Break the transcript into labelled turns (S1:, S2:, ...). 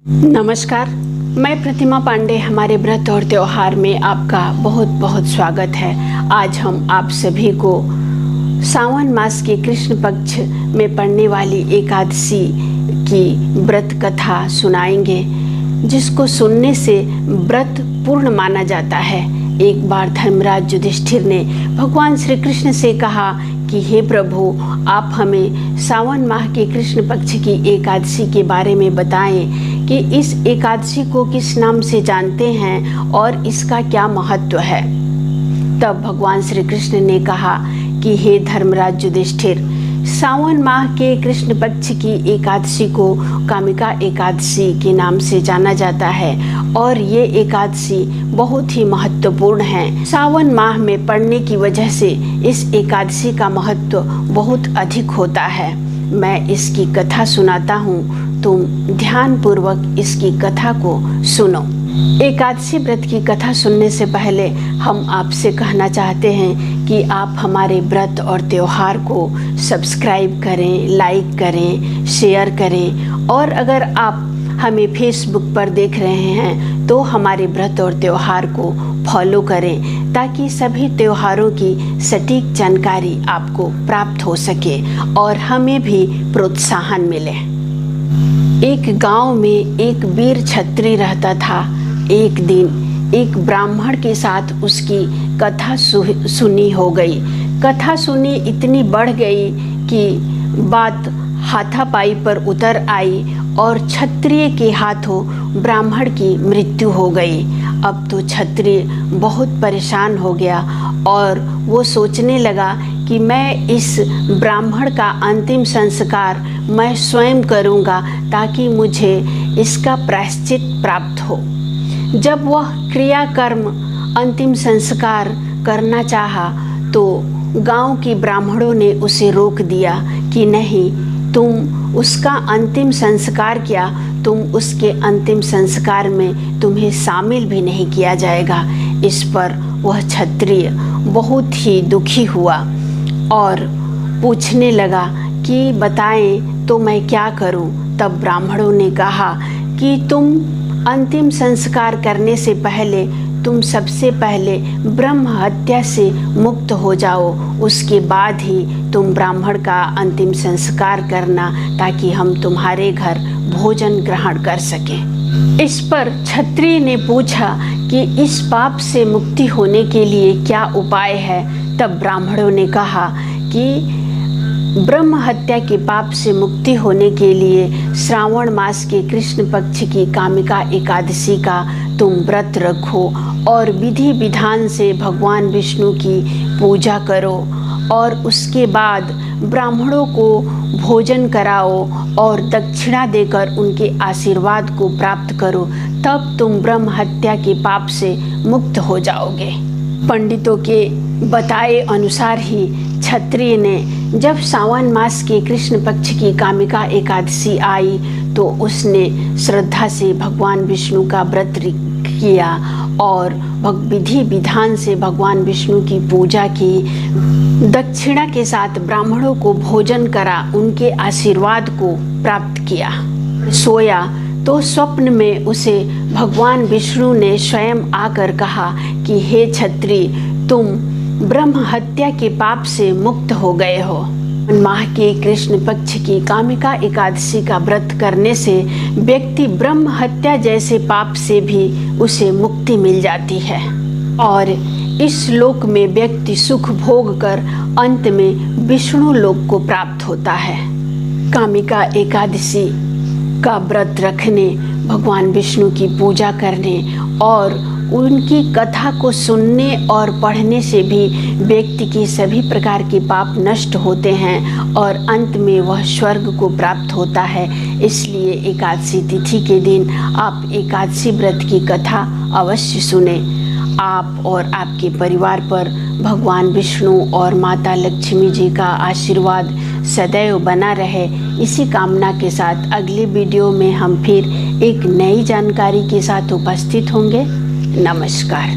S1: नमस्कार, मैं प्रतिमा पांडे। हमारे व्रत और त्योहार में आपका बहुत बहुत स्वागत है। आज हम आप सभी को सावन मास के कृष्ण पक्ष में पड़ने वाली एकादशी की व्रत कथा सुनाएंगे, जिसको सुनने से व्रत पूर्ण माना जाता है। एक बार धर्मराज युधिष्ठिर ने भगवान श्री कृष्ण से कहा कि हे प्रभु, आप हमें सावन माह के कृष्ण पक्ष की एकादशी के बारे में बताएं कि इस एकादशी को किस नाम से जानते हैं और इसका क्या महत्व है। तब भगवान श्री कृष्ण ने कहा कि हे धर्मराज युधिष्ठिर, सावन माह के कृष्ण पक्ष की एकादशी को कामिका एकादशी के नाम से जाना जाता है और ये एकादशी बहुत ही महत्वपूर्ण है। सावन माह में पड़ने की वजह से इस एकादशी का महत्व बहुत अधिक होता है। मैं इसकी कथा सुनाता हूँ, तुम ध्यानपूर्वक इसकी कथा को सुनो। एकादशी व्रत की कथा सुनने से पहले हम आपसे कहना चाहते हैं कि आप हमारे व्रत और त्योहार को सब्सक्राइब करें, लाइक करें, शेयर करें और अगर आप हमें फेसबुक पर देख रहे हैं तो हमारे व्रत और त्योहार को फॉलो करें, ताकि सभी त्योहारों की सटीक जानकारी आपको प्राप्त हो सके और हमें भी प्रोत्साहन मिले। एक गांव में एक वीर क्षत्रिय रहता था। एक दिन एक ब्राह्मण के साथ उसकी कथा सुनी हो गई। कथा सुनी इतनी बढ़ गई कि बात हाथापाई पर उतर आई और क्षत्रिय के हाथों ब्राह्मण की मृत्यु हो गई। अब तो क्षत्रिय बहुत परेशान हो गया और वो सोचने लगा कि मैं इस ब्राह्मण का अंतिम संस्कार मैं स्वयं करूँगा, ताकि मुझे इसका प्रायश्चित प्राप्त हो। जब वह क्रियाकर्म अंतिम संस्कार करना चाहा तो गांव के ब्राह्मणों ने उसे रोक दिया कि नहीं, तुम उसका अंतिम संस्कार किया, तुम उसके अंतिम संस्कार में तुम्हें शामिल भी नहीं किया जाएगा। इस पर वह क्षत्रिय बहुत ही दुखी हुआ और पूछने लगा कि बताएं तो मैं क्या करूं। तब ब्राह्मणों ने कहा कि तुम अंतिम संस्कार करने से पहले तुम सबसे पहले ब्रह्म हत्या से मुक्त हो जाओ, उसके बाद ही तुम ब्राह्मण का अंतिम संस्कार करना, ताकि हम तुम्हारे घर भोजन ग्रहण कर सकें। इस पर क्षत्रिय ने पूछा कि इस पाप से मुक्ति होने के लिए क्या उपाय है। तब ब्राह्मणों ने कहा कि ब्रह्म हत्या के पाप से मुक्ति होने के लिए श्रावण मास के कृष्ण पक्ष की कामिका एकादशी का तुम व्रत रखो और विधि विधान से भगवान विष्णु की पूजा करो और उसके बाद ब्राह्मणों को भोजन कराओ और दक्षिणा देकर उनके आशीर्वाद को प्राप्त करो, तब तुम ब्रह्म हत्या के पाप से मुक्त हो जाओगे। पंडितों के बताए अनुसार ही क्षत्रिय ने जब सावन मास के कृष्ण पक्ष की कामिका एकादशी आई तो उसने श्रद्धा से भगवान विष्णु का व्रत किया और विधि विधान से भगवान विष्णु की पूजा की, दक्षिणा के साथ ब्राह्मणों को भोजन करा, उनके आशीर्वाद को प्राप्त किया। सोया तो स्वप्न में उसे भगवान विष्णु ने स्वयं आकर कहा कि हे क्षत्रिय, तुम ब्रह्म हत्या के पाप से मुक्त हो गए हो। माह के कृष्ण पक्ष की कामिका एकादशी का व्रत करने से व्यक्ति ब्रह्म हत्या जैसे पाप से भी उसे मुक्ति मिल जाती है और इस लोक में व्यक्ति सुख भोग कर अंत में विष्णु लोक को प्राप्त होता है। कामिका एकादशी का व्रत रखने, भगवान विष्णु की पूजा करने और उनकी कथा को सुनने और पढ़ने से भी व्यक्ति की सभी प्रकार के पाप नष्ट होते हैं और अंत में वह स्वर्ग को प्राप्त होता है। इसलिए एकादशी तिथि के दिन आप एकादशी व्रत की कथा अवश्य सुने। आप और आपके परिवार पर भगवान विष्णु और माता लक्ष्मी जी का आशीर्वाद सदैव बना रहे, इसी कामना के साथ अगली वीडियो में हम फिर एक नई जानकारी के साथ उपस्थित होंगे। नमस्कार।